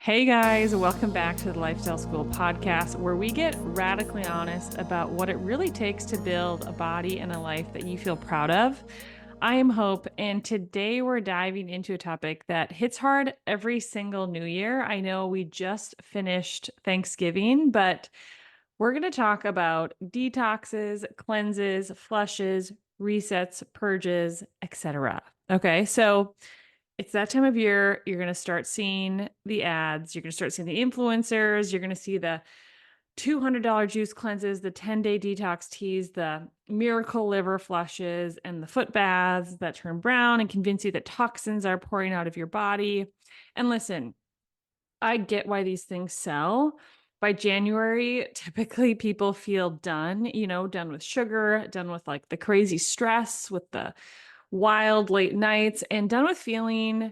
Hey guys, welcome back to the Lifestyle School podcast, where we get radically honest about what it really takes to build a body and a life that you feel proud of. I am Hope, and today we're diving into a topic that hits hard every single new year. I know we just finished Thanksgiving, but we're going to talk about detoxes, cleanses, flushes, resets, purges, etc. Okay, so it's that time of year. You're going to start seeing the ads. You're going to start seeing the influencers. You're going to see the $200 juice cleanses, the 10-day detox teas, the miracle liver flushes, and the foot baths that turn brown and convince you that toxins are pouring out of your body. And listen, I get why these things sell. By January, typically people feel done, done with sugar, done with like the crazy stress, with the wild late nights, and done with feeling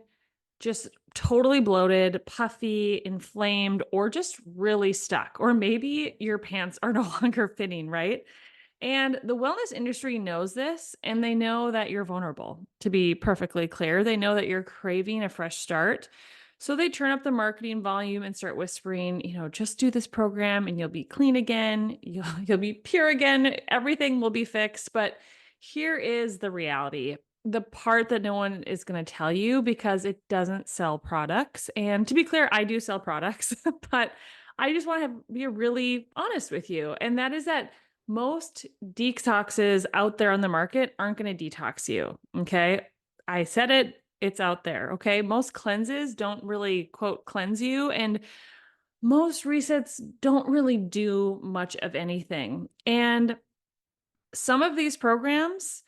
just totally bloated, puffy, inflamed, or just really stuck. Or maybe your pants are no longer fitting, right? And the wellness industry knows this, and they know that you're vulnerable. To be perfectly clear, they know that you're craving a fresh start. So they turn up the marketing volume and start whispering, just do this program and you'll be clean again. You'll be pure again. Everything will be fixed. But here is the reality, the part that no one is going to tell you, because it doesn't sell products. And to be clear, I do sell products, but I just want to be really honest with you. And that is that most detoxes out there on the market aren't going to detox you. Okay. I said it, it's out there. Okay. Most cleanses don't really quote cleanse you, and most resets don't really do much of anything. And some of these programs,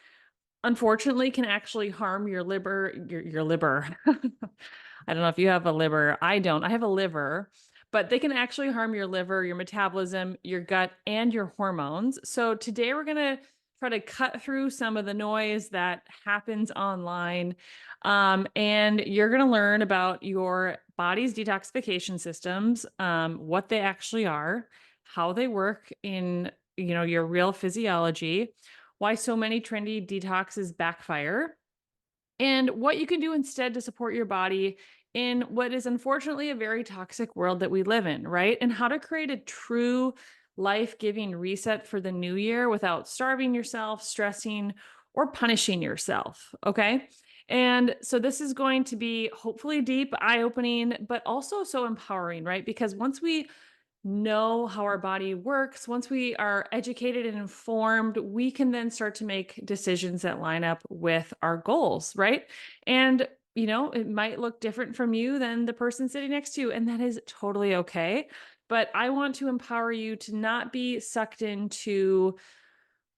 unfortunately, can actually harm your liver, your liver. I don't know if you have a liver. I don't. I have a liver, but they can actually harm your liver, your metabolism, your gut, and your hormones. So today we're going to try to cut through some of the noise that happens online. And you're going to learn about your body's detoxification systems, what they actually are, how they work in, your real physiology, why so many trendy detoxes backfire, and what you can do instead to support your body in what is unfortunately a very toxic world that we live in, right? And how to create a true life-giving reset for the new year without starving yourself, stressing, or punishing yourself. Okay. And so this is going to be hopefully deep, eye-opening, but also so empowering, right? Because once we know how our body works, once we are educated and informed, we can then start to make decisions that line up with our goals, right? And, it might look different from you than the person sitting next to you, and that is totally okay. But I want to empower you to not be sucked into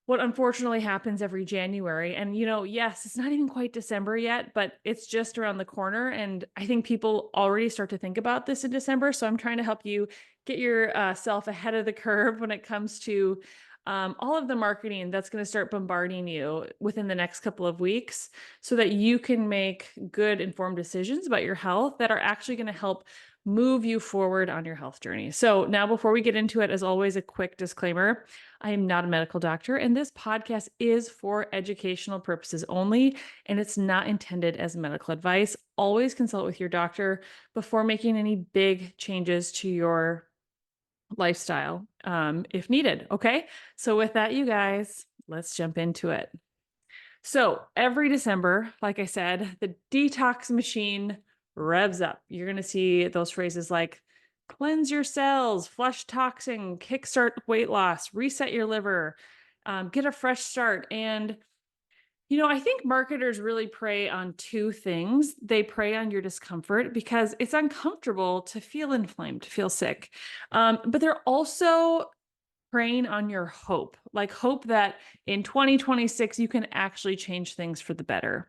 what unfortunately happens every January. And, yes, it's not even quite December yet, but it's just around the corner. And I think people already start to think about this in December. So I'm trying to help you get yourself ahead of the curve when it comes to all of the marketing that's going to start bombarding you within the next couple of weeks, so that you can make good, informed decisions about your health that are actually going to help move you forward on your health journey. So now, before we get into it, as always, a quick disclaimer. I am not a medical doctor, and this podcast is for educational purposes only, and it's not intended as medical advice. Always consult with your doctor before making any big changes to your lifestyle, if needed. Okay. So with that, you guys, let's jump into it. So every December, like I said, the detox machine revs up. You're going to see those phrases like cleanse your cells, flush toxin, kickstart weight loss, reset your liver, get a fresh start. And, I think marketers really prey on two things. They prey on your discomfort because it's uncomfortable to feel inflamed, to feel sick. But they're also preying on your hope, like hope that in 2026, you can actually change things for the better.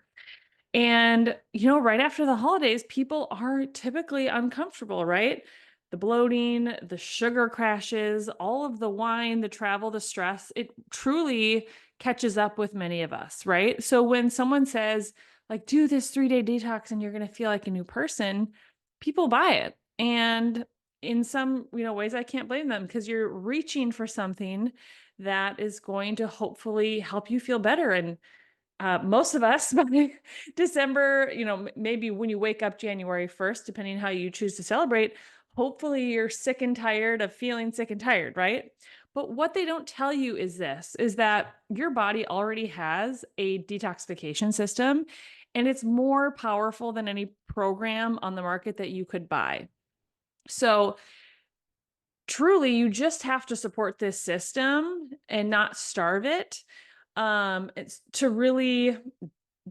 And, right after the holidays, people are typically uncomfortable, right? The bloating, the sugar crashes, all of the wine, the travel, the stress, it truly catches up with many of us, right? So when someone says, like, do this 3-day detox and you're going to feel like a new person, people buy it. And in some, ways, I can't blame them, because you're reaching for something that is going to hopefully help you feel better. And Most of us by December, maybe when you wake up January 1st, depending how you choose to celebrate, hopefully you're sick and tired of feeling sick and tired, right? But what they don't tell you is this, is that your body already has a detoxification system, and it's more powerful than any program on the market that you could buy. So truly, you just have to support this system and not starve it. It's to really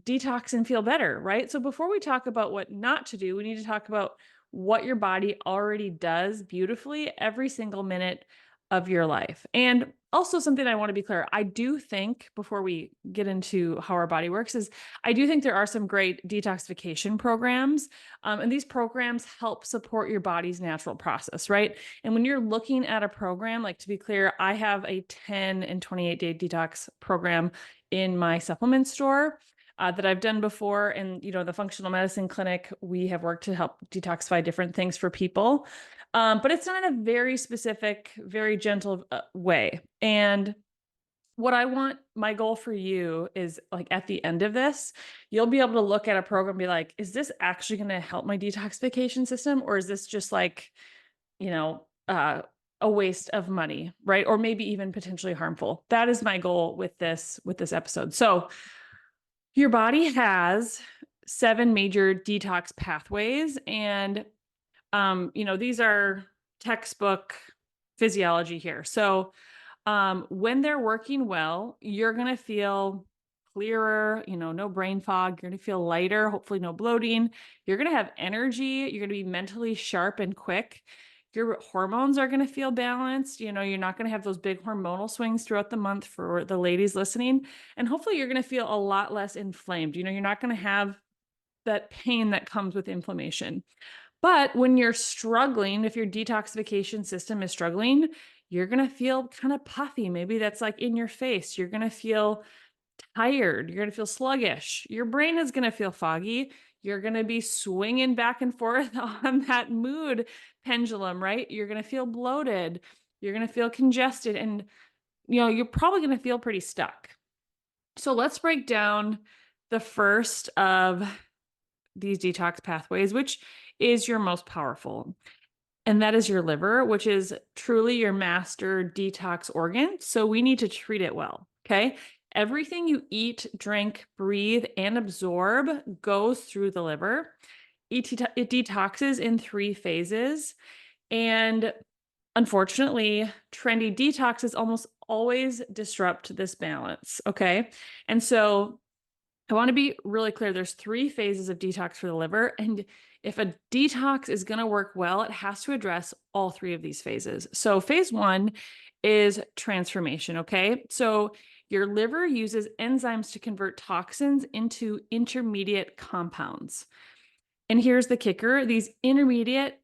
detox and feel better, right? So before we talk about what not to do, we need to talk about what your body already does beautifully every single minute of your life. And also something I want to be clear, I do think before we get into how our body works is I do think there are some great detoxification programs. And these programs help support your body's natural process, right? And when you're looking at a program, like to be clear, I have a 10 and 28-day detox program in my supplement store that I've done before. And, the functional medicine clinic, we have worked to help detoxify different things for people. But it's done in a very specific, very gentle way. And what I want, my goal for you is like at the end of this, you'll be able to look at a program and be like, is this actually going to help my detoxification system? Or is this just like, a waste of money, right? Or maybe even potentially harmful. That is my goal with this episode. So your body has 7 major detox pathways, and these are textbook physiology here. So when they're working well, you're going to feel clearer, no brain fog. You're going to feel lighter, hopefully no bloating. You're going to have energy. You're going to be mentally sharp and quick. Your hormones are going to feel balanced. You're not going to have those big hormonal swings throughout the month for the ladies listening. And hopefully you're going to feel a lot less inflamed. You're not going to have that pain that comes with inflammation. But when you're struggling, if your detoxification system is struggling, you're going to feel kind of puffy. Maybe that's like in your face. You're going to feel tired. You're going to feel sluggish. Your brain is going to feel foggy. You're going to be swinging back and forth on that mood pendulum, right? You're going to feel bloated. You're going to feel congested. And, you're probably going to feel pretty stuck. So let's break down the first of these detox pathways, which is your most powerful. And that is your liver, which is truly your master detox organ. So we need to treat it well. Okay. Everything you eat, drink, breathe, and absorb goes through the liver. It detoxes in 3 phases. And unfortunately, trendy detoxes almost always disrupt this balance. Okay. And so I want to be really clear. There's 3 phases of detox for the liver. And if a detox is going to work well, it has to address all 3 of these phases. So phase 1 is transformation. Okay. So your liver uses enzymes to convert toxins into intermediate compounds. And here's the kicker. These intermediate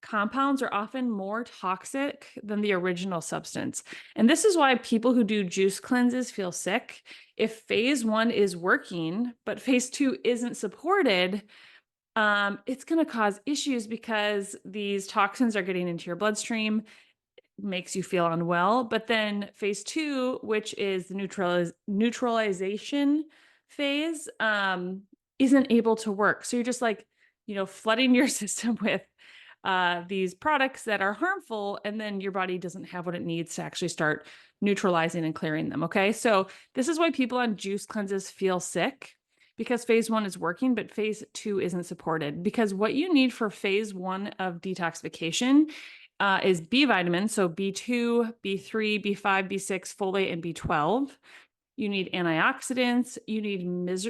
compounds are often more toxic than the original substance. And this is why people who do juice cleanses feel sick. If phase 1 is working, but phase 2 isn't supported, it's going to cause issues because these toxins are getting into your bloodstream, makes you feel unwell. But then phase 2, which is the neutralization phase, isn't able to work. So you're just like, flooding your system with these products that are harmful, and then your body doesn't have what it needs to actually start neutralizing and clearing them. Okay. So this is why people on juice cleanses feel sick, because phase 1 is working, but phase 2 isn't supported. Because what you need for phase 1 of detoxification is B vitamins. So B2, B3, B5, B6, folate, and B12. You need antioxidants, you need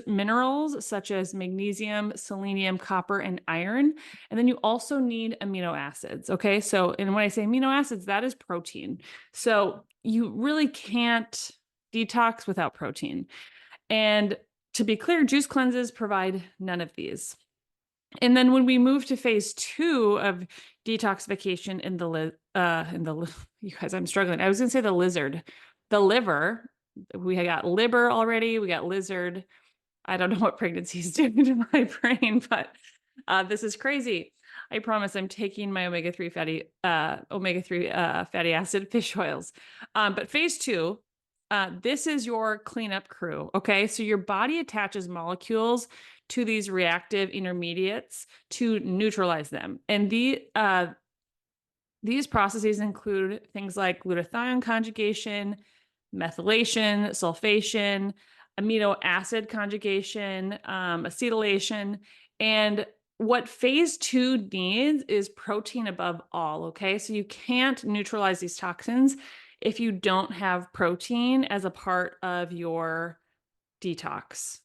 minerals such as magnesium, selenium, copper, and iron. And then you also need amino acids. Okay. So, and when I say amino acids, that is protein. So you really can't detox without protein. And to be clear, juice cleanses provide none of these. And then when we move to phase 2 of detoxification you guys, I'm struggling. I was going to say the liver. We got liver already. We got lizard. I don't know what pregnancy is doing to my brain, but this is crazy. I promise I'm taking my omega-3 fatty acid fish oils. But phase 2, this is your cleanup crew. Okay. So your body attaches molecules to these reactive intermediates to neutralize them. And these processes include things like glutathione conjugation, methylation, sulfation, amino acid conjugation, acetylation. And what phase two needs is protein above all. Okay. So you can't neutralize these toxins if you don't have protein as a part of your detox.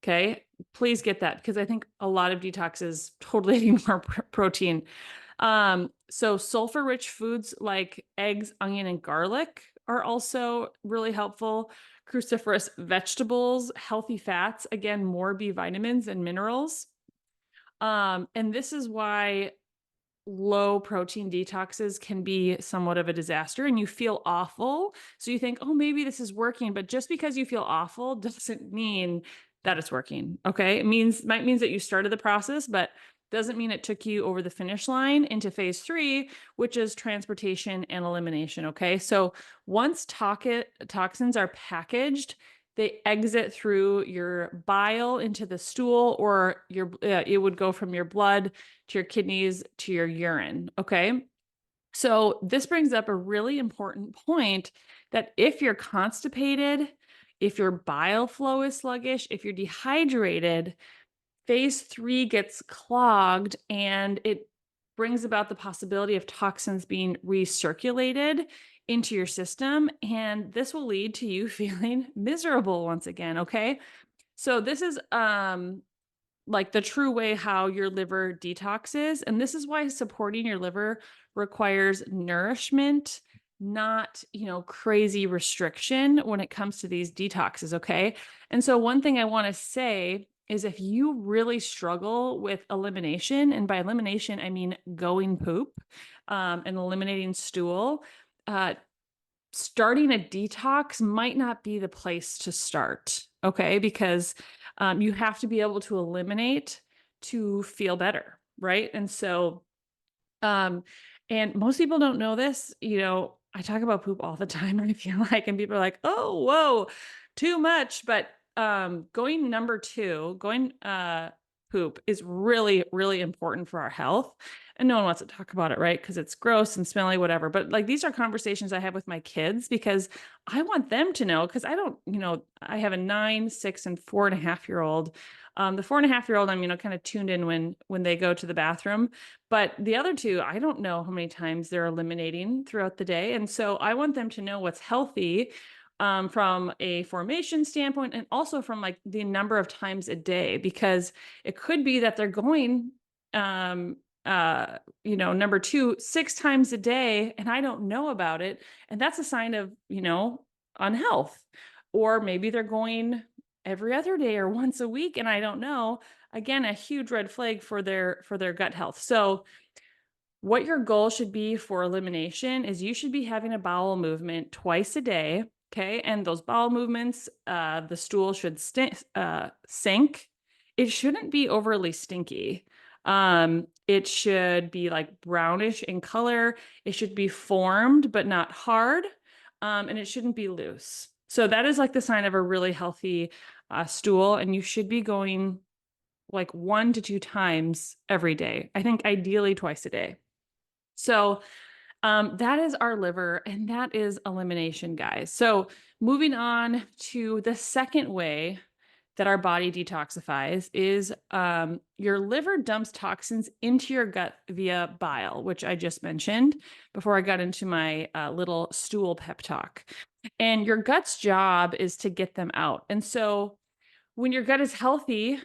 Okay. Please get that because I think a lot of detoxes totally need more protein. So sulfur rich foods like eggs, onion, and garlic are also really helpful. Cruciferous vegetables, healthy fats, again, more B vitamins and minerals. And this is why low protein detoxes can be somewhat of a disaster and you feel awful. So you think, oh, maybe this is working. But just because you feel awful doesn't mean that it's working. Okay. Might means that you started the process, but doesn't mean it took you over the finish line into phase three, which is transportation and elimination. Okay. So once toxins are packaged, they exit through your bile into the stool, or it would go from your blood to your kidneys to your urine. Okay. So this brings up a really important point that if you're constipated, if your bile flow is sluggish, if you're dehydrated, phase three gets clogged and it brings about the possibility of toxins being recirculated into your system. And this will lead to you feeling miserable once again. Okay. So this is like the true way how your liver detoxes. And this is why supporting your liver requires nourishment, not, crazy restriction when it comes to these detoxes. Okay. And so one thing I want to say is if you really struggle with elimination, and by elimination, I mean going poop, and eliminating stool, starting a detox might not be the place to start. Okay. Because you have to be able to eliminate to feel better. Right. And so, and most people don't know this, I talk about poop all the time, I feel like, and people are like, oh, whoa, too much. But going poop is really, really important for our health. And no one wants to talk about it, right? Because it's gross and smelly, whatever. But like these are conversations I have with my kids because I want them to know, because I don't, I have a 9, 6, and 4.5-year-old. The 4.5-year-old, I'm, kind of tuned in when they go to the bathroom. But the other two, I don't know how many times they're eliminating throughout the day. And so I want them to know what's healthy, from a formation standpoint, and also from like the number of times a day, because it could be that they're going, number two, 6 times a day, and I don't know about it. And that's a sign of, unhealth. Or maybe they're going every other day or once a week, and I don't know. Again, a huge red flag for their gut health. So what your goal should be for elimination is you should be having a bowel movement twice a day. Okay. And those bowel movements, the stool should sink. It shouldn't be overly stinky. It should be like brownish in color. It should be formed, but not hard. And it shouldn't be loose. So that is like the sign of a really healthy stool. And you should be going like 1 to 2 times every day. I think ideally twice a day. So that is our liver, and that is elimination, guys. So moving on to the second way that our body detoxifies is your liver dumps toxins into your gut via bile, which I just mentioned before I got into my little stool pep talk. And your gut's job is to get them out. And so when your gut is healthy,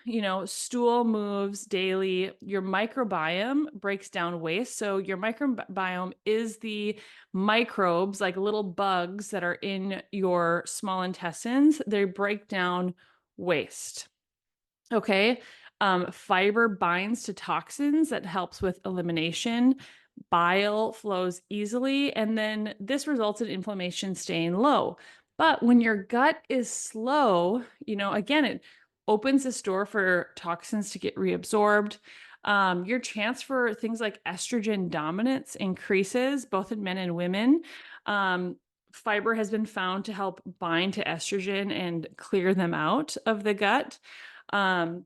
stool moves daily, your microbiome breaks down waste. So your microbiome is the microbes, like little bugs that are in your small intestines. They break down waste. Okay. Fiber binds to toxins that helps with elimination. Bile flows easily, and then this results in inflammation staying low. But when your gut is slow, again, it opens the door for toxins to get reabsorbed. Your chance for things like estrogen dominance increases both in men and women. fiber has been found to help bind to estrogen and clear them out of the gut. Um,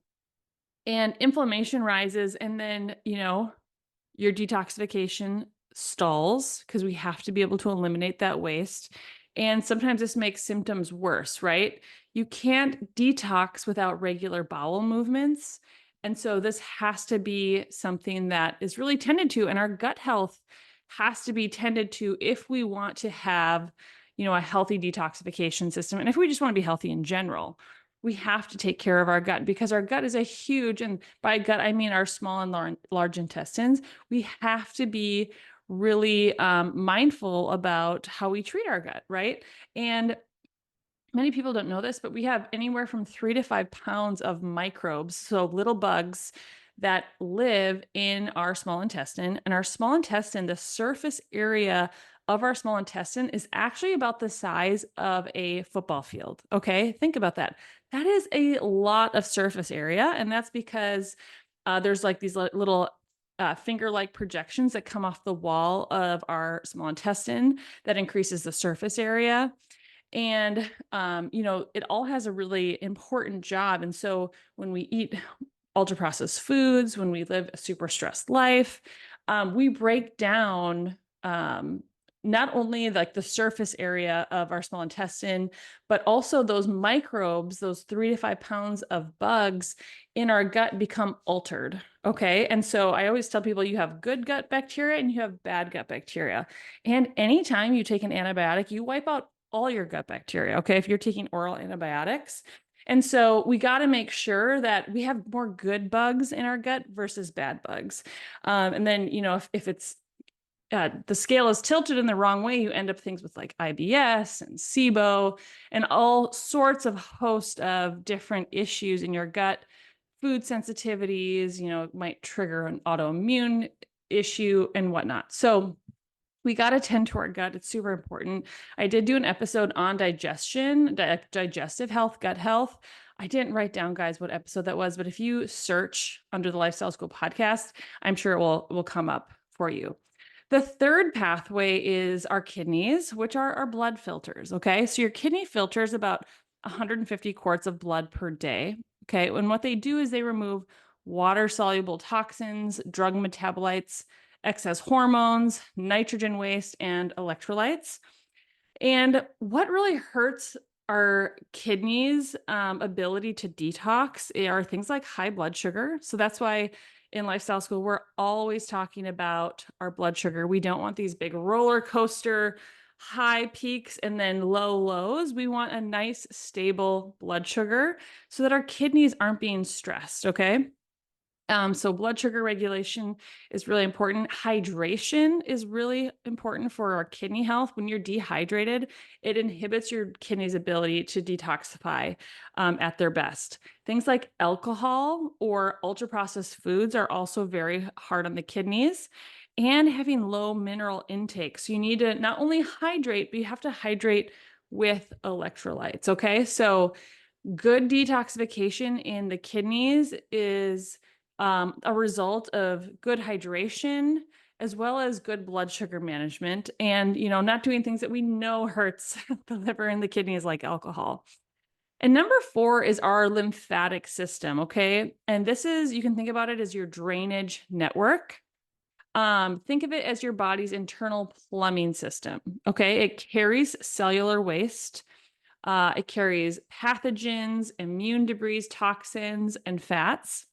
and inflammation rises, and then, your detoxification stalls because we have to be able to eliminate that waste. And sometimes this makes symptoms worse, right? You can't detox without regular bowel movements. And so this has to be something that is really tended to, and our gut health has to be tended to if we want to have, a healthy detoxification system. And if we just want to be healthy in general, we have to take care of our gut because our gut is a huge, and by gut, I mean our small and large intestines. We have to be really mindful about how we treat our gut, right? And many people don't know this, but we have anywhere from 3 to 5 pounds of microbes, so little bugs that live in our small intestine. And our small intestine, the surface area of our small intestine is actually about the size of a football field. Okay, think about that. That is a lot of surface area. And that's because there's like these little finger-like projections that come off the wall of our small intestine that increases the surface area. And, it all has a really important job. And so when we eat ultra processed foods, when we live a super stressed life, we break down not only like the surface area of our small intestine, but also those microbes, those 3 to 5 pounds of bugs in our gut become altered. Okay. And so I always tell people you have good gut bacteria and you have bad gut bacteria. And anytime you take an antibiotic, you wipe out all your gut bacteria. Okay. If you're taking oral antibiotics. And so we got to make sure that we have more good bugs in our gut versus bad bugs. And then, if it's the scale is tilted in the wrong way, you end up things with like IBS and SIBO and all sorts of host of different issues in your gut. Food sensitivities, might trigger an autoimmune issue and whatnot. So we got to tend to our gut. It's super important. I did do an episode on digestion, digestive health, gut health. I didn't write down, guys, what episode that was, but if you search under the Lifestyle School podcast, I'm sure it will come up for you. The third pathway is our kidneys, which are our blood filters. Okay. So your kidney filters about 150 quarts of blood per day. Okay. And what they do is they remove water soluble toxins, drug metabolites, excess hormones, nitrogen waste, and electrolytes. And what really hurts our kidneys' ability to detox are things like high blood sugar. So that's why in Lifestyle School, we're always talking about our blood sugar. We don't want these big roller coaster high peaks and then low lows. We want a nice, stable blood sugar so that our kidneys aren't being stressed. Okay. So blood sugar regulation is really important. Hydration is really important for our kidney health. When you're dehydrated, it inhibits your kidney's ability to detoxify at their best. Things like alcohol or ultra processed foods are also very hard on the kidneys, and having low mineral intake. So you need to not only hydrate, but you have to hydrate with electrolytes. Okay. So good detoxification in the kidneys is a result of good hydration as well as good blood sugar management and, not doing things that we know hurts the liver and the kidneys like alcohol. And number 4 is our lymphatic system. Okay. And this is, you can think about it as your drainage network. Think of it as your body's internal plumbing system. Okay. It carries cellular waste. It carries pathogens, immune debris, toxins, and fats.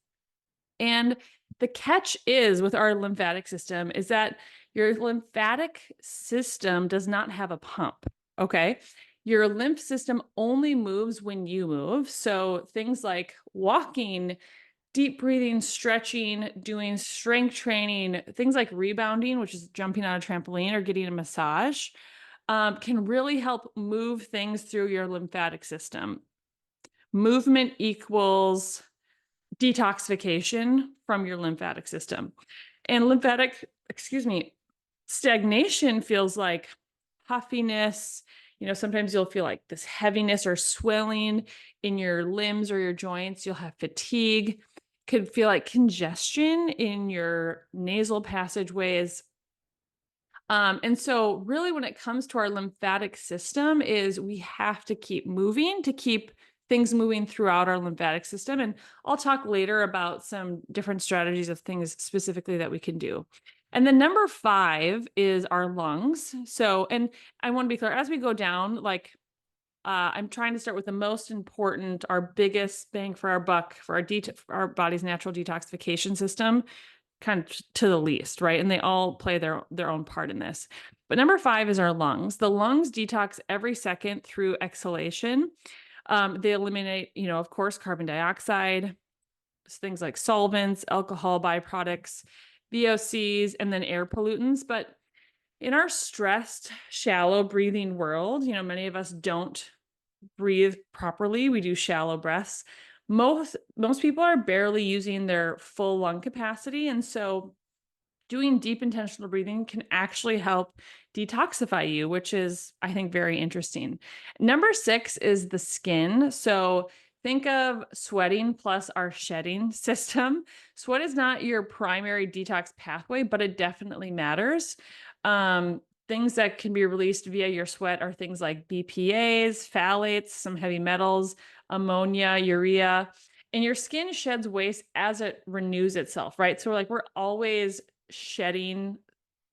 And the catch is with our lymphatic system is that your lymphatic system does not have a pump. Okay. Your lymph system only moves when you move. So things like walking, deep breathing, stretching, doing strength training, things like rebounding, which is jumping on a trampoline or getting a massage, can really help move things through your lymphatic system. Movement equals detoxification from your lymphatic system. And stagnation feels like puffiness. Sometimes you'll feel like this heaviness or swelling in your limbs or your joints. You'll have fatigue. Could feel like congestion in your nasal passageways. And so really when it comes to our lymphatic system is we have to keep moving to keep things moving throughout our lymphatic system. And I'll talk later about some different strategies of things specifically that we can do. And then number 5 is our lungs. So, and I want to be clear, as we go down, like I'm trying to start with the most important, our biggest bang for our buck for for our body's natural detoxification system, kind of to the least, right? And they all play their own part in this. But number 5 is our lungs. The lungs detox every second through exhalation. They eliminate, of course, carbon dioxide, things like solvents, alcohol byproducts, VOCs, and then air pollutants. But in our stressed, shallow breathing world, many of us don't breathe properly. We do shallow breaths. Most people are barely using their full lung capacity. And so doing deep intentional breathing can actually help detoxify you, which is, I think, very interesting. Number 6 is the skin. So think of sweating plus our shedding system. Sweat is not your primary detox pathway, but it definitely matters. Things that can be released via your sweat are things like BPAs, phthalates, some heavy metals, ammonia, urea, and your skin sheds waste as it renews itself, right? So we're always shedding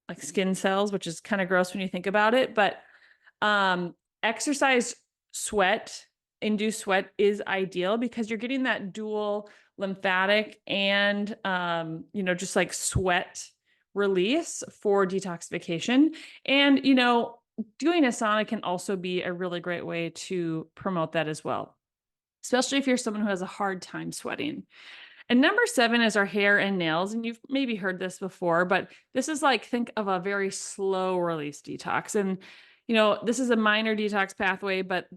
like skin cells, which is kind of gross when you think about it. But exercise sweat, induced sweat is ideal because you're getting that dual lymphatic and, just like sweat release for detoxification. And, doing a sauna can also be a really great way to promote that as well, especially if you're someone who has a hard time sweating. And number 7 is our hair and nails. And you've maybe heard this before, but this is like, think of a very slow release detox. And, this is a minor detox pathway, but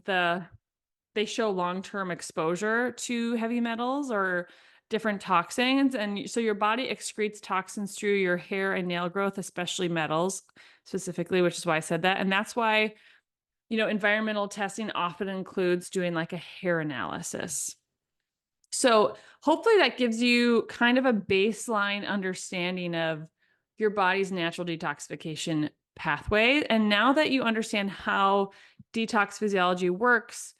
they show long-term exposure to heavy metals or different toxins. And so your body excretes toxins through your hair and nail growth, especially metals specifically, which is why I said that. And that's why, environmental testing often includes doing like a hair analysis. So hopefully that gives you kind of a baseline understanding of your body's natural detoxification pathway. And now that you understand how detox physiology works,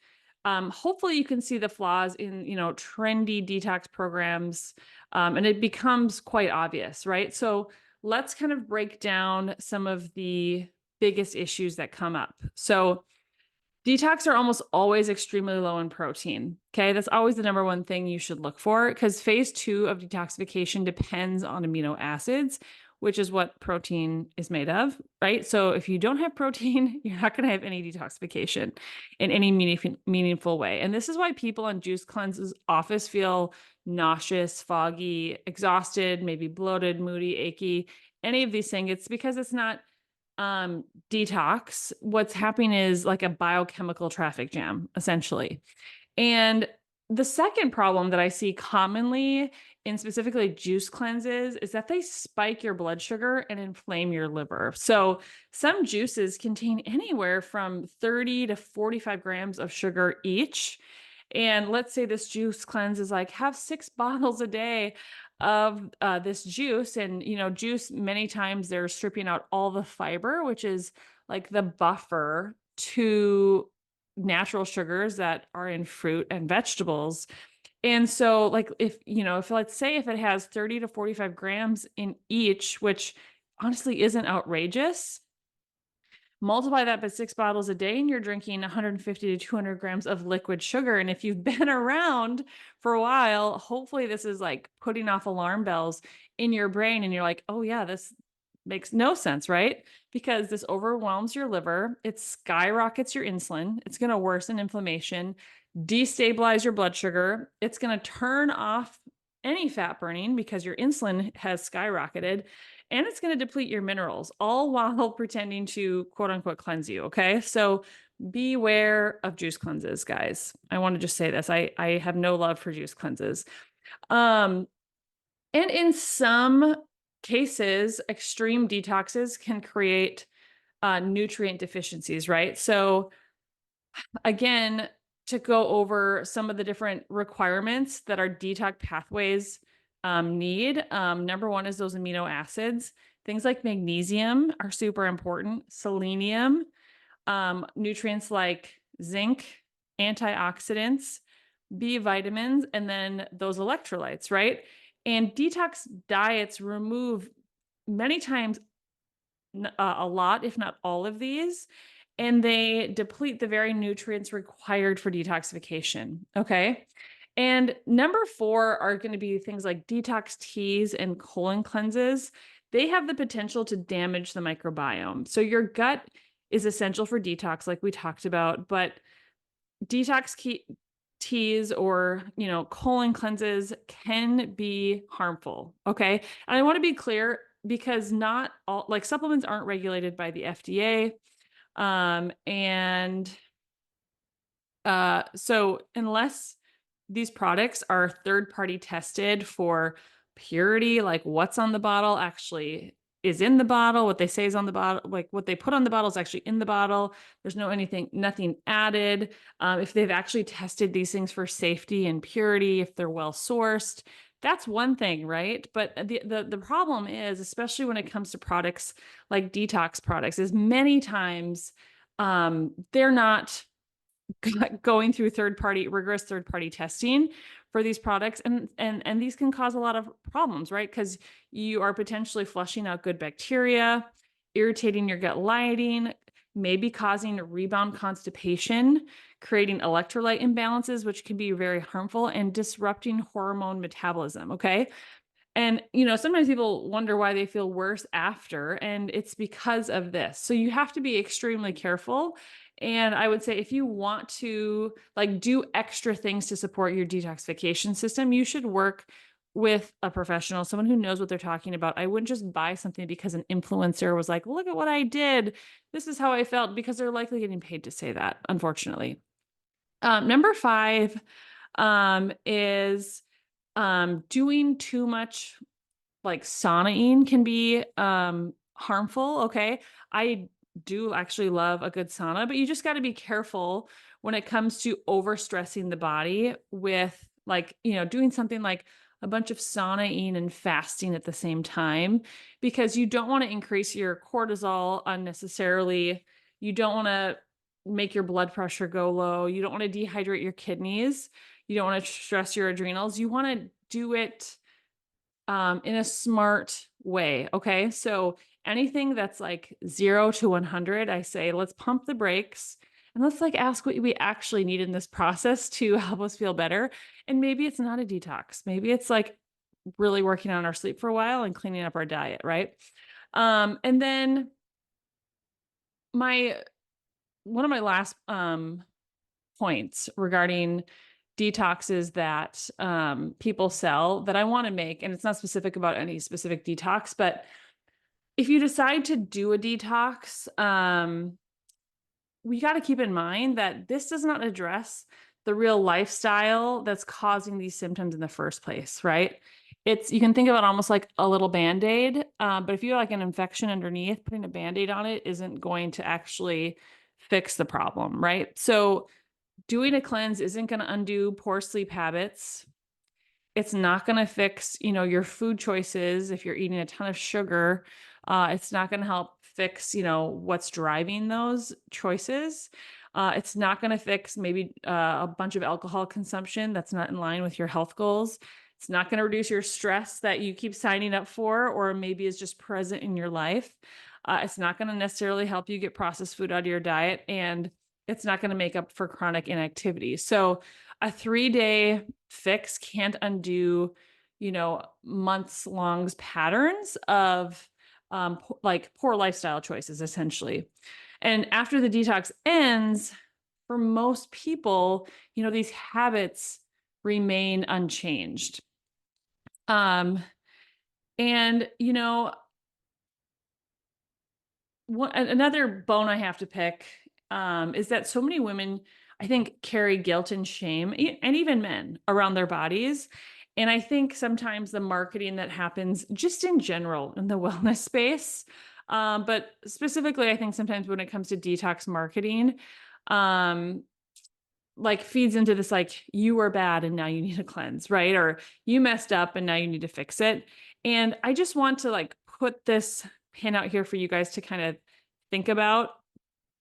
hopefully you can see the flaws in, trendy detox programs, and it becomes quite obvious, right? So let's kind of break down some of the biggest issues that come up. So detox are almost always extremely low in protein. Okay. That's always the number one thing you should look for because phase 2 of detoxification depends on amino acids, which is what protein is made of, right? So if you don't have protein, you're not going to have any detoxification in any meaningful way. And this is why people on juice cleanses often feel nauseous, foggy, exhausted, maybe bloated, moody, achy, any of these things. It's because it's not detox. What's happening is like a biochemical traffic jam, essentially. And the second problem that I see commonly in specifically juice cleanses is that they spike your blood sugar and inflame your liver. So some juices contain anywhere from 30 to 45 grams of sugar each. And let's say this juice cleanse is like have 6 bottles a day of this juice. And, juice, many times they're stripping out all the fiber, which is like the buffer to natural sugars that are in fruit and vegetables. And so like if let's say if it has 30 to 45 grams in each, which honestly isn't outrageous, multiply that by 6 bottles a day and you're drinking 150 to 200 grams of liquid sugar. And if you've been around for a while, hopefully this is like putting off alarm bells in your brain and you're like, oh yeah, this makes no sense, right? Because this overwhelms your liver. It skyrockets your insulin. It's going to worsen inflammation, destabilize your blood sugar. It's going to turn off any fat burning because your insulin has skyrocketed, and it's going to deplete your minerals, all while pretending to quote unquote cleanse you. Okay. So beware of juice cleanses, guys. I want to just say this. I have no love for juice cleanses. And in some cases, extreme detoxes can create nutrient deficiencies, right? So again, to go over some of the different requirements that our detox pathways need. Number 1 is those amino acids. Things like magnesium are super important, selenium, nutrients like zinc, antioxidants, B vitamins, and then those electrolytes, right? And detox diets remove many times a lot, if not all of these, and they deplete the very nutrients required for detoxification. Okay. And number four are going to be things like detox teas and colon cleanses. They have the potential to damage the microbiome. So your gut is essential for detox, like we talked about, but teas or colon cleanses can be harmful. Okay. And I want to be clear because not all, like, supplements aren't regulated by the FDA. And so unless these products are third party tested for purity, like what's on the bottle actually is in the bottle, what they say is on the bottle, like what they put on the bottle is actually in the bottle. There's nothing added. If they've actually tested these things for safety and purity, if they're well sourced, that's one thing, right? But the problem is, especially when it comes to products like detox products, is many times they're not going through rigorous third party testing for these products, and these can cause a lot of problems, right? Because you are potentially flushing out good bacteria, irritating your gut lining, maybe causing rebound constipation, creating electrolyte imbalances, which can be very harmful, and disrupting hormone metabolism. Okay. And, sometimes people wonder why they feel worse after, and it's because of this. So you have to be extremely careful. And I would say if you want to do extra things to support your detoxification system, you should work with a professional, someone who knows what they're talking about. I wouldn't just buy something because an influencer was like, look at what I did. This is how I felt, because they're likely getting paid to say that, unfortunately. Number five is doing too much saunaing can be harmful. Okay. I do actually love a good sauna, but you just got to be careful when it comes to overstressing the body with doing something like a bunch of saunaing and fasting at the same time, because you don't want to increase your cortisol unnecessarily. You don't want to make your blood pressure go low. You don't want to dehydrate your kidneys. You don't want to stress your adrenals. You want to do it in a smart way. Okay. So anything that's like 0 to 100, I say, let's pump the brakes and let's ask what we actually need in this process to help us feel better. And maybe it's not a detox. Maybe it's really working on our sleep for a while and cleaning up our diet. Right. And then one of my last, points regarding detoxes that people sell that I want to make, and it's not specific about any specific detox, but if you decide to do a detox, we got to keep in mind that this does not address the real lifestyle that's causing these symptoms in the first place, right? You can think of it almost like a little Band-Aid, but if you have an infection underneath, putting a Band-Aid on it isn't going to actually fix the problem, right? So doing a cleanse isn't going to undo poor sleep habits. It's not going to fix, your food choices. If you're eating a ton of sugar, it's not going to help fix, what's driving those choices. It's not going to fix maybe a bunch of alcohol consumption that's not in line with your health goals. It's not going to reduce your stress that you keep signing up for, or maybe is just present in your life. It's not going to necessarily help you get processed food out of your diet, and it's not going to make up for chronic inactivity. So a 3-day fix can't undo, months long patterns of poor lifestyle choices, essentially. And after the detox ends, for most people, these habits remain unchanged. And another bone I have to pick is that so many women, I think, carry guilt and shame, and even men, around their bodies. And I think sometimes the marketing that happens just in general in the wellness space, but specifically, I think sometimes when it comes to detox marketing, feeds into this, you were bad and now you need to cleanse, right? Or you messed up and now you need to fix it. And I just want to put this pin out here for you guys to kind of think about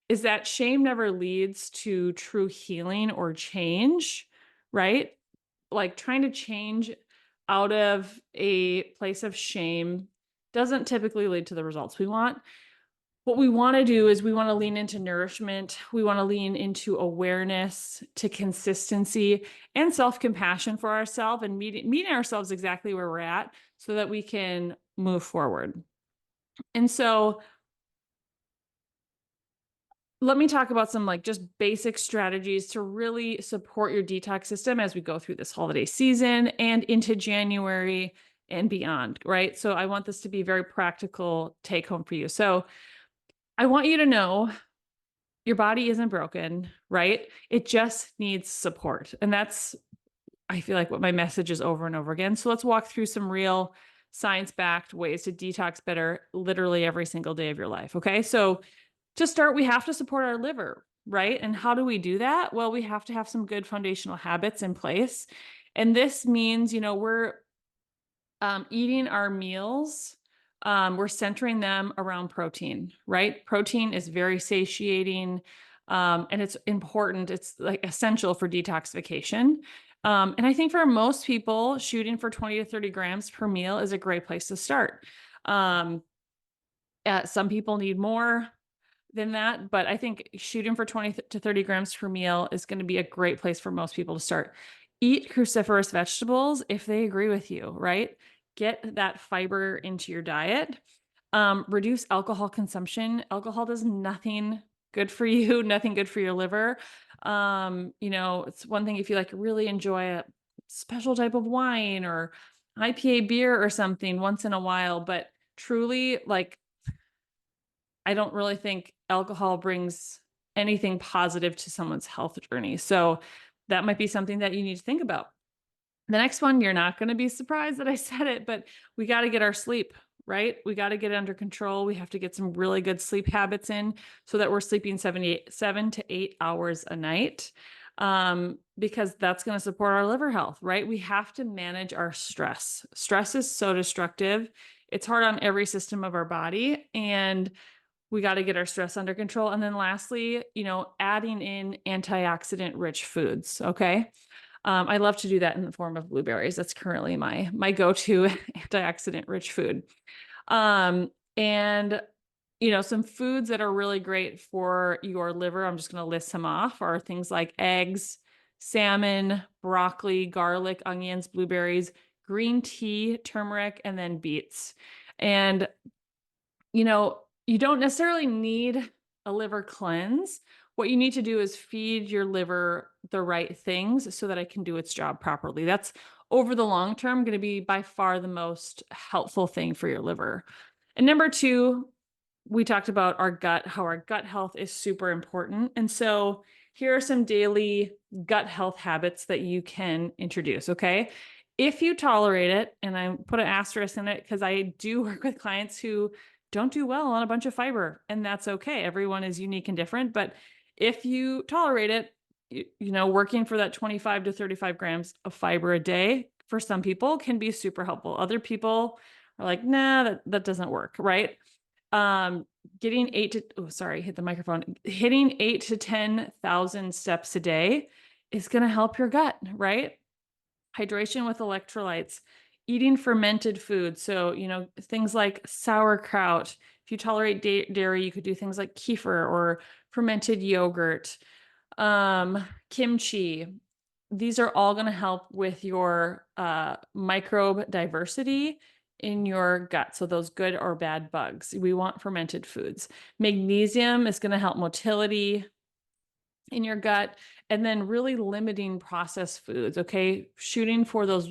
is that shame never leads to true healing or change, right? Like trying to change out of a place of shame doesn't typically lead to the results we want. What we want to do is we want to lean into nourishment. We want to lean into awareness, to consistency and self-compassion for ourselves and meeting ourselves exactly where we're at so that we can move forward. And so let me talk about some like just basic strategies to really support your detox system as we go through this holiday season and into January and beyond, right? So I want this to be very practical take home for you. So I want you to know your body isn't broken, right? It just needs support. And that's, I feel like, what my message is over and over again. So let's walk through some real science-backed ways to detox better literally every single day of your life. Okay. So to start, we have to support our liver, right? And how do we do that? Well, we have to have some good foundational habits in place. And this means, we're eating our meals, we're centering them around protein, right? Protein is very satiating, and it's important. It's like essential for detoxification. And I think for most people, shooting for 20 to 30 grams per meal is a great place to start. Some people need more than that, but I think shooting for 20 to 30 grams per meal is going to be a great place for most people to start. Eat cruciferous vegetables if they agree with you, right? Get that fiber into your diet. Reduce alcohol consumption. Alcohol does nothing good for you, nothing good for your liver. It's one thing if you like really enjoy a special type of wine or IPA beer or something once in a while, but truly, like, I don't really think alcohol brings anything positive to someone's health journey. So that might be something that you need to think about. The next one, you're not going to be surprised that I said it, but we got to get our sleep, right? We got to get it under control. We have to get some really good sleep habits in so that we're sleeping 7 to 8 hours a night, because that's going to support our liver health, right? We have to manage our stress. Stress is so destructive. It's hard on every system of our body, and we got to get our stress under control. And then lastly, adding in antioxidant rich foods. Okay. I love to do that in the form of blueberries. That's currently my go-to antioxidant rich food. And some foods that are really great for your liver, I'm just going to list some off, are things like eggs, salmon, broccoli, garlic, onions, blueberries, green tea, turmeric, and then beets. And you don't necessarily need a liver cleanse. What you need to do is feed your liver the right things so that it can do its job properly. That's over the long term going to be by far the most helpful thing for your liver. And number two, we talked about our gut, how our gut health is super important. And so here are some daily gut health habits that you can introduce. Okay. If you tolerate it, and I put an asterisk in it because I do work with clients who don't do well on a bunch of fiber, and that's okay. Everyone is unique and different, but if you tolerate it, working for that 25 to 35 grams of fiber a day for some people can be super helpful. Other people are like, nah, that doesn't work, right? Hitting 8 to 10,000 steps a day is going to help your gut, right? Hydration with electrolytes, eating fermented foods. So, things like sauerkraut. If you tolerate dairy, you could do things like kefir or fermented yogurt, kimchi. These are all going to help with your microbe diversity in your gut. So those good or bad bugs. We want fermented foods. Magnesium is going to help motility in your gut, and then really limiting processed foods. Okay. Shooting for those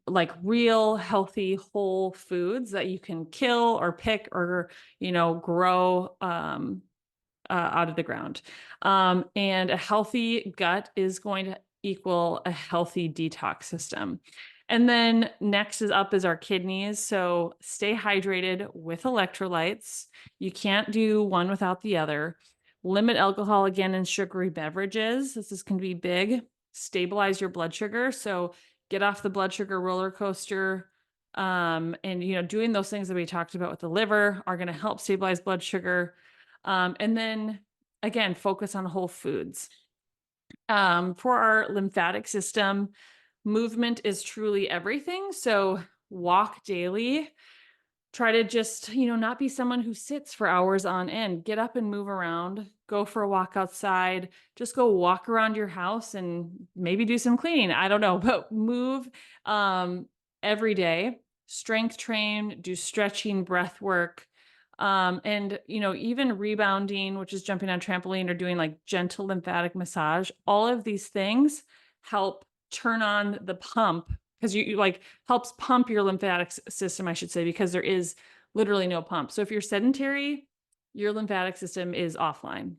like real healthy whole foods that you can kill or pick or grow out of the ground. And a healthy gut is going to equal a healthy detox system. And then next is our kidneys. So stay hydrated with electrolytes. You can't do one without the other. Limit alcohol again and sugary beverages. This can be big. Stabilize your blood sugar. So get off the blood sugar roller coaster. And, doing those things that we talked about with the liver are going to help stabilize blood sugar. And then again, focus on whole foods. For our lymphatic system, movement is truly everything. So walk daily. Try to just, not be someone who sits for hours on end. Get up and move around. Go for a walk outside. Just go walk around your house and maybe do some cleaning. I don't know, but move every day. Strength train, do stretching, breath work. And even rebounding, which is jumping on trampoline or doing like gentle lymphatic massage, all of these things help turn on the pump, because you like helps pump your lymphatic system, I should say, because there is literally no pump. So if you're sedentary, your lymphatic system is offline.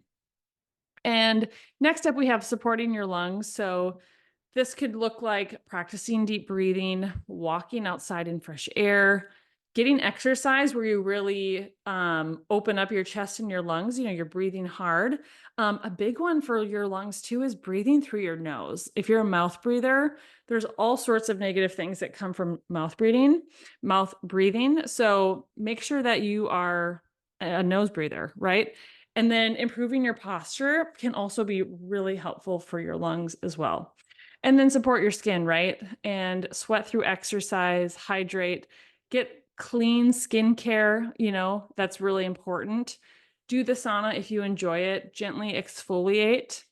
And next up, we have supporting your lungs. So this could look like practicing deep breathing, walking outside in fresh air, getting exercise where you really open up your chest and your lungs. You're breathing hard. A big one for your lungs too is breathing through your nose. If you're a mouth breather, there's all sorts of negative things that come from mouth breathing. So make sure that you are a nose breather, right? And then improving your posture can also be really helpful for your lungs as well. And then support your skin, right? And sweat through exercise, hydrate, get clean skincare, that's really important. Do the sauna if you enjoy it, gently exfoliate.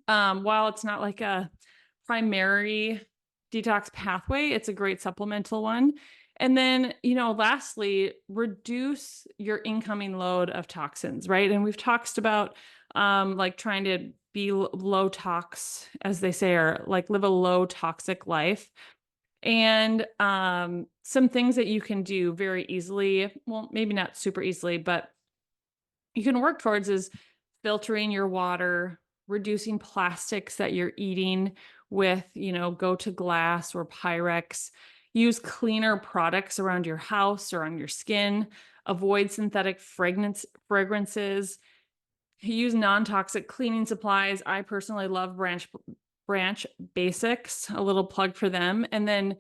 While it's not like a primary detox pathway, it's a great supplemental one. And then, lastly, reduce your incoming load of toxins, right? And we've talked about like trying to be low tox, as they say, or like live a low toxic life. And some things that you can do very easily, well, maybe not super easily, but you can work towards is filtering your water, reducing plastics that you're eating with, go to glass or Pyrex. Use cleaner products around your house or on your skin. Avoid synthetic fragrances. Use non-toxic cleaning supplies. I personally love Branch Basics, a little plug for them. And then,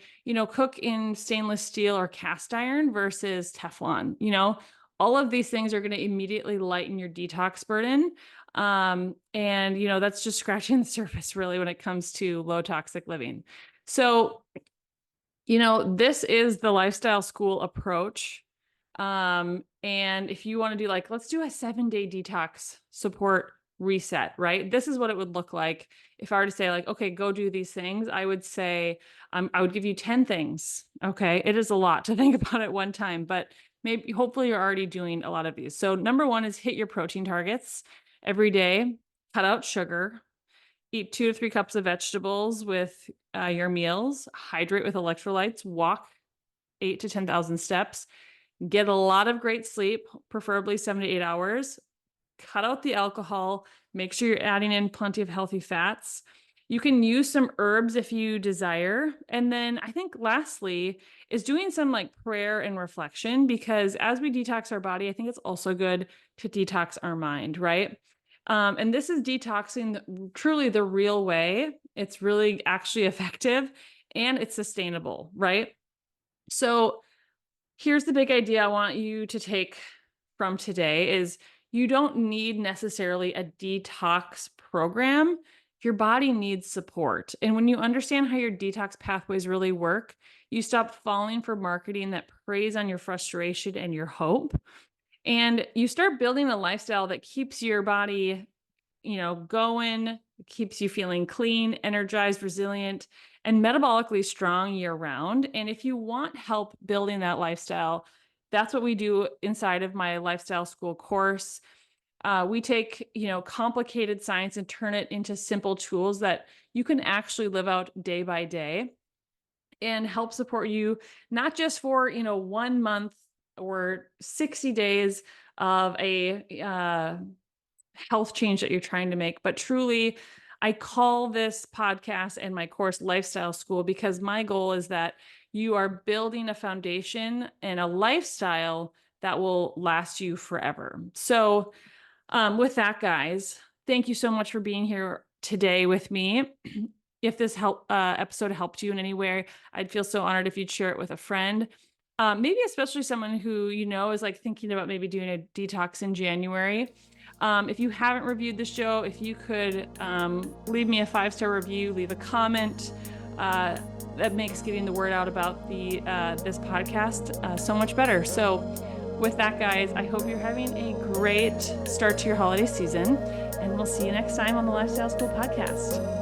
cook in stainless steel or cast iron versus Teflon. All of these things are going to immediately lighten your detox burden. And, that's just scratching the surface really when it comes to low toxic living. So, this is the lifestyle school approach. And if you want to do let's do a 7-day detox support reset, right? This is what it would look like. If I were to say okay, go do these things, I would say, I would give you 10 things. Okay. It is a lot to think about at one time, but hopefully you're already doing a lot of these. So number one is hit your protein targets every day, cut out sugar, eat 2 to 3 cups of vegetables with your meals, hydrate with electrolytes, walk 8 to 10,000 steps, get a lot of great sleep, preferably 7 to 8 hours, cut out the alcohol, make sure you're adding in plenty of healthy fats. You can use some herbs if you desire. And then I think lastly is doing some prayer and reflection, because as we detox our body, I think it's also good to detox our mind, right? And this is detoxing truly the real way. It's really actually effective and it's sustainable, right? So here's the big idea I want you to take from today is you don't need necessarily a detox program. Your body needs support. And when you understand how your detox pathways really work, you stop falling for marketing that preys on your frustration and your hope. And you start building a lifestyle that keeps your body, going, keeps you feeling clean, energized, resilient, and metabolically strong year round. And if you want help building that lifestyle, that's what we do inside of my lifestyle school course. We take, complicated science and turn it into simple tools that you can actually live out day by day and help support you, not just for, 1 month or 60 days of a health change that you're trying to make, but truly, I call this podcast and my course Lifestyle School because my goal is that you are building a foundation and a lifestyle that will last you forever. So, with that, guys, thank you so much for being here today with me. If this episode helped you in any way, I'd feel so honored if you'd share it with a friend. Maybe especially someone who is like thinking about maybe doing a detox in January. If you haven't reviewed the show, if you could leave me a 5-star review, leave a comment. That makes getting the word out about this podcast so much better. So with that, guys, I hope you're having a great start to your holiday season, and we'll see you next time on the Lifestyle School Podcast.